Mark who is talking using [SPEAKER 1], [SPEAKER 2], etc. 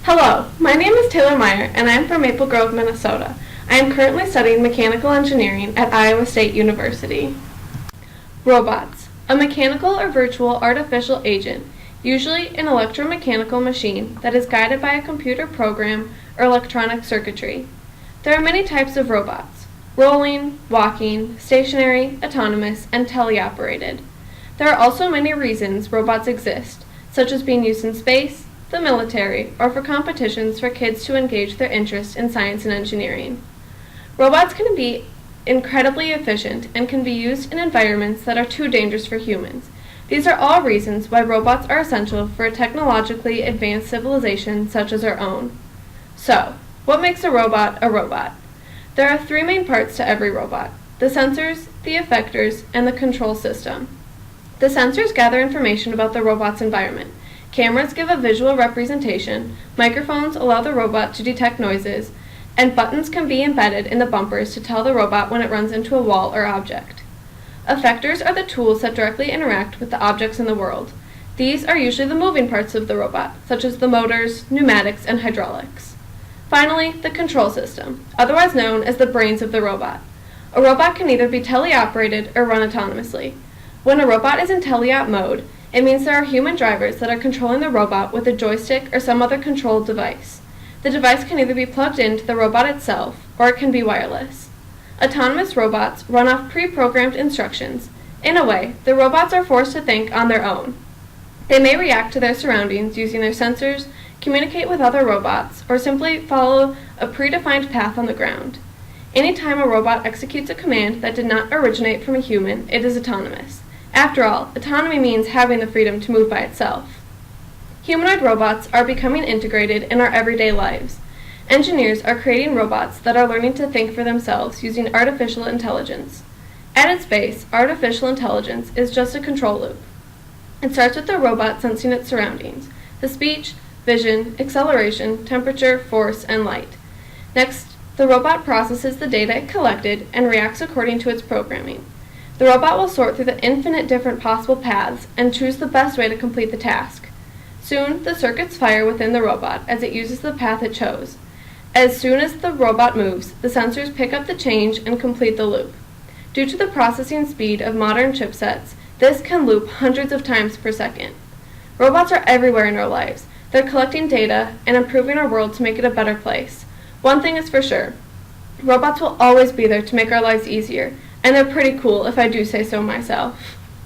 [SPEAKER 1] Hello, my name is Taylor Meyer, and I am from Maple Grove, Minnesota. I am currently studying mechanical engineering at Iowa State University. Robots, a mechanical or virtual artificial agent, usually an electromechanical machine that is guided by a computer program or electronic circuitry. There are many types of robots: rolling, walking, stationary, autonomous, and teleoperated. There are also many reasons robots exist, such as being used in space, the military, or for competitions for kids to engage their interest in science and engineering. Robots can be incredibly efficient and can be used in environments that are too dangerous for humans. These are all reasons why robots are essential for a technologically advanced civilization such as our own. So, what makes a robot a robot? There are three main parts to every robot: the sensors, the effectors, and the control system. The sensors gather information about the robot's environment. Cameras give a visual representation, microphones allow the robot to detect noises, and buttons can be embedded in the bumpers to tell the robot when it runs into a wall or object. Effectors are the tools that directly interact with the objects in the world. These are usually the moving parts of the robot, such as the motors, pneumatics, and hydraulics. Finally, the control system, otherwise known as the brains of the robot. A robot can either be teleoperated or run autonomously. When a robot is in teleop mode, it means there are human drivers that are controlling the robot with a joystick or some other controlled device. The device can either be plugged into the robot itself, or it can be wireless. Autonomous robots run off pre-programmed instructions. In a way, the robots are forced to think on their own. They may react to their surroundings using their sensors, communicate with other robots, or simply follow a predefined path on the ground. Anytime a robot executes a command that did not originate from a human, it is autonomous. After all, autonomy means having the freedom to move by itself. Humanoid robots are becoming integrated in our everyday lives. Engineers are creating robots that are learning to think for themselves using artificial intelligence. At its base, artificial intelligence is just a control loop. It starts with the robot sensing its surroundings: the speech, vision, acceleration, temperature, force, and light. Next, the robot processes the data it collected and reacts according to its programming. The robot will sort through the infinite different possible paths and choose the best way to complete the task. Soon, the circuits fire within the robot as it uses the path it chose. As soon as the robot moves, the sensors pick up the change and complete the loop. Due to the processing speed of modern chipsets, this can loop hundreds of times per second. Robots are everywhere in our lives. They're collecting data and improving our world to make it a better place. One thing is for sure: robots will always be there to make our lives easier, and they're pretty cool if I do say so myself.